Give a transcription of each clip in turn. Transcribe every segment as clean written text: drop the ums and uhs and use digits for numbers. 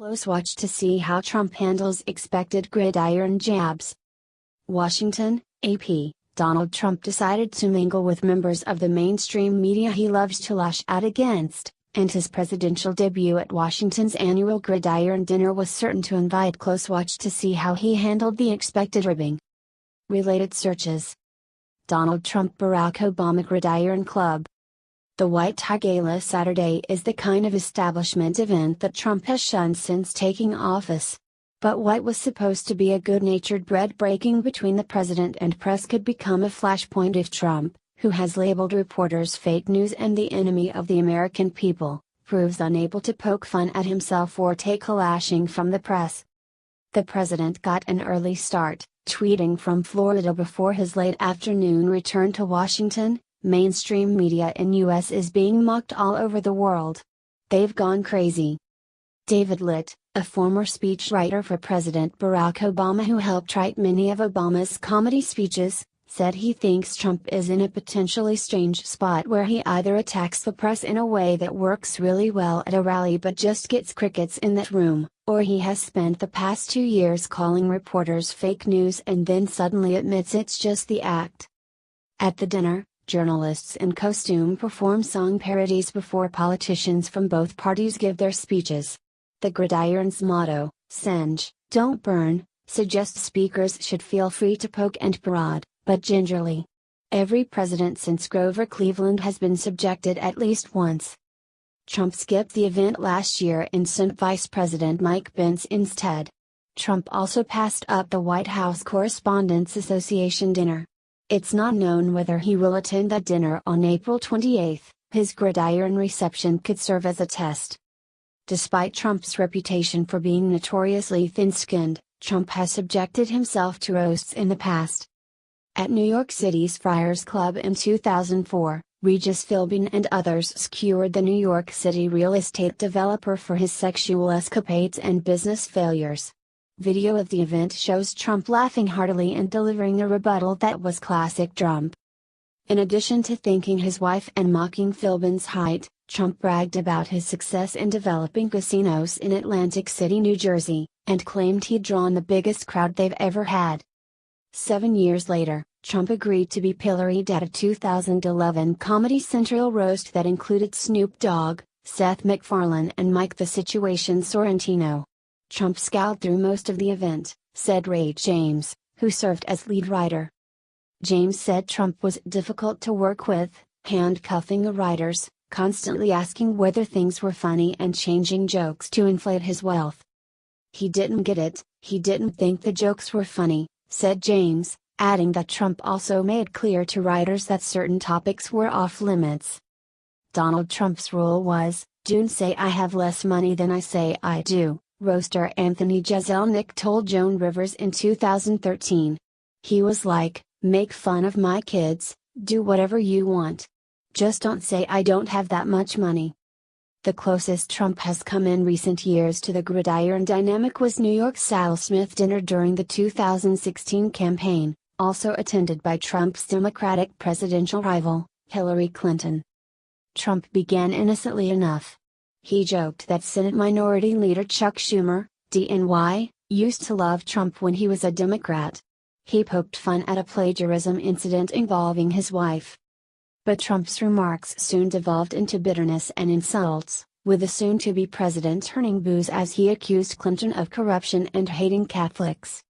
Close watch to see how Trump handles expected gridiron jabs. Washington, AP. Donald Trump decided to mingle with members of the mainstream media he loves to lash out against, and his presidential debut at Washington's annual Gridiron dinner was certain to invite close watch to see how he handled the expected ribbing. Related searches. Donald Trump-Barack Obama Gridiron Club. The White Tie Gala Saturday is the kind of establishment event that Trump has shunned since taking office. But what was supposed to be a good-natured bread-breaking between the president and press could become a flashpoint if Trump, who has labeled reporters fake news and the enemy of the American people, proves unable to poke fun at himself or take a lashing from the press. The president got an early start, tweeting from Florida before his late afternoon return to Washington. Mainstream media in US is being mocked all over the world. They've gone crazy. David Litt, a former speechwriter for President Barack Obama who helped write many of Obama's comedy speeches, said he thinks Trump is in a potentially strange spot where he either attacks the press in a way that works really well at a rally but just gets crickets in that room, or he has spent the past 2 years calling reporters fake news and then suddenly admits it's just the act. At the dinner, journalists in costume perform song parodies before politicians from both parties give their speeches. The Gridiron's motto, "Singe, don't burn," suggests speakers should feel free to poke and prod, but gingerly. Every president since Grover Cleveland has been subjected at least once. Trump skipped the event last year and sent Vice President Mike Pence instead. Trump also passed up the White House Correspondents Association dinner. It's not known whether he will attend that dinner on April 28. His Gridiron reception could serve as a test. Despite Trump's reputation for being notoriously thin-skinned, Trump has subjected himself to roasts in the past. At New York City's Friars Club in 2004, Regis Philbin and others skewered the New York City real estate developer for his sexual escapades and business failures. Video of the event shows Trump laughing heartily and delivering a rebuttal that was classic Trump. In addition to thanking his wife and mocking Philbin's height, Trump bragged about his success in developing casinos in Atlantic City, New Jersey, and claimed he'd drawn the biggest crowd they've ever had. 7 years later, Trump agreed to be pilloried at a 2011 Comedy Central roast that included Snoop Dogg, Seth MacFarlane and Mike the Situation Sorrentino. Trump scowled through most of the event, said Ray James, who served as lead writer. James said Trump was difficult to work with, handcuffing the writers, constantly asking whether things were funny and changing jokes to inflate his wealth. He didn't get it, he didn't think the jokes were funny, said James, adding that Trump also made clear to writers that certain topics were off limits. Donald Trump's rule was, "Don't say I have less money than I say I do," roaster Anthony Jeselnik told Joan Rivers in 2013. He was like, "Make fun of my kids, do whatever you want. Just don't say I don't have that much money." The closest Trump has come in recent years to the Gridiron dynamic was New York's Al Smith dinner during the 2016 campaign, also attended by Trump's Democratic presidential rival, Hillary Clinton. Trump began innocently enough. He joked that Senate Minority Leader Chuck Schumer, DNY, used to love Trump when he was a Democrat. He poked fun at a plagiarism incident involving his wife. But Trump's remarks soon devolved into bitterness and insults, with the soon-to-be president turning booze as he accused Clinton of corruption and hating Catholics.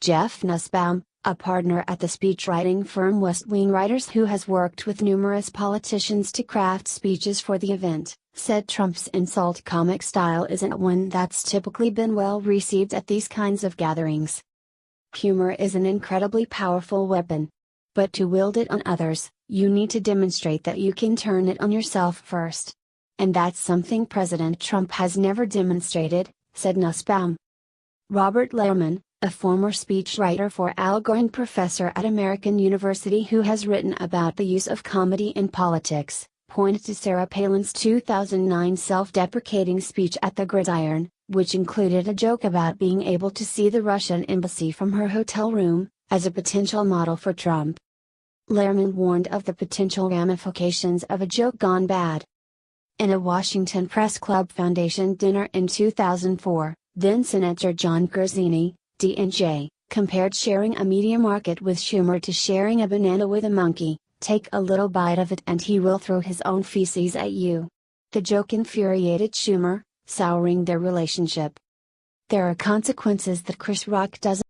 Jeff Nussbaum, a partner at the speechwriting firm West Wing Writers who has worked with numerous politicians to craft speeches for the event, said Trump's insult comic style isn't one that's typically been well received at these kinds of gatherings. Humor is an incredibly powerful weapon. But to wield it on others, you need to demonstrate that you can turn it on yourself first. And that's something President Trump has never demonstrated, said Nussbaum. Robert Lerman, a former speechwriter for Al Gore and professor at American University who has written about the use of comedy in politics, pointed to Sarah Palin's 2009 self-deprecating speech at the Gridiron, which included a joke about being able to see the Russian embassy from her hotel room, as a potential model for Trump. Lerman warned of the potential ramifications of a joke gone bad. In a Washington Press Club Foundation dinner in 2004, then Senator John Guerzini, D&J, compared sharing a media market with Schumer to sharing a banana with a monkey. Take a little bite of it and he will throw his own feces at you. The joke infuriated Schumer, souring their relationship. There are consequences that Chris Rock doesn't